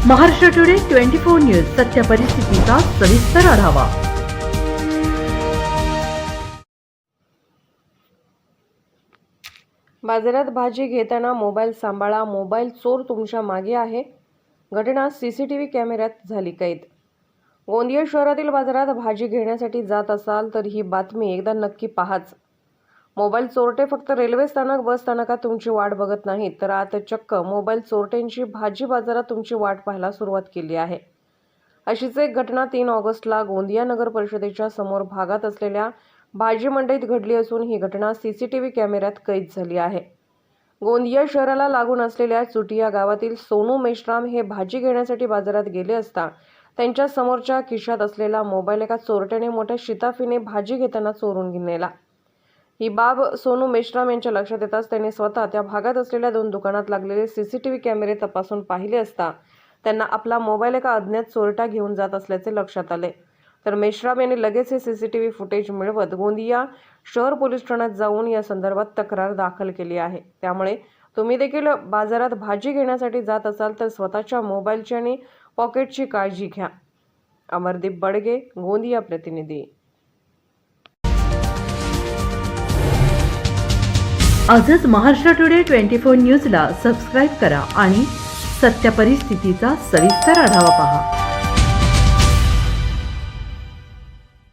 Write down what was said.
Maharashtra today 24 news सत्य परिस्थितीचा सविस्तर आढावा। बाजारात भाजी घेताना मोबाईल सांभाळा, मोबाईल चोर तुमच्या मागे आहे। घटना सीसीटीव्ही कॅमेऱ्यात झाली कैद। गोंदिया शहरातील बाजारात भाजी घेण्यासाठी जात असाल तर ही बातमी एकदा नक्की पाहाच। मोबाईल चोरटे फक्त रेल्वे स्थानक, बस स्थानकात तुमची वाट बघत नाहीत, तर आता चक्क मोबाईल चोरट्यांची भाजी बाजारात तुमची वाट पाहायला सुरुवात केली आहे। अशीच एक घटना 3 ऑगस्टला गोंदिया नगर परिषदेच्या समोर भागात असलेल्या भाजी मंडईत घडली असून ही घटना सीसीटीव्ही कॅमेऱ्यात कैद झाली आहे। गोंदिया शहराला लागून असलेल्या चुटिया गावातील सोनू मेश्राम हे भाजी घेण्यासाठी बाजारात गेले असता त्यांच्या समोरच्या खिशात असलेला मोबाईल एका चोरट्याने मोठ्या शिताफीने भाजी घेताना चोरून नेला। ही बाब सोनू मेश्राम यांच्या लक्षात येताच त्यांनी स्वतः त्या भागात असलेल्या 2 दुकानात लागलेले सीसीटीव्ही कॅमेरे तपासून पाहिले असता त्यांना आपला मोबाईल एका अज्ञात चोरटा घेऊन जात असल्याचे लक्षात आले। तर मेश्राम यांनी लगेच हे सीसीटीव्ही फुटेज मिळवत गोंदिया शहर पोलीस ठाण्यात जाऊन या संदर्भात तक्रार दाखल केली आहे। त्यामुळे तुम्ही देखील बाजारात भाजी घेण्यासाठी जात असाल तर स्वतःच्या मोबाईलची आणि पॉकेटची काळजी घ्या। अमरदीप बडगे, गोंदिया प्रतिनिधी। आजच महाराष्ट्र टुडे 24 न्यूजला सबस्क्राइब करा आणि सत्य परिस्थितीचा सविस्तर आढावा पहा।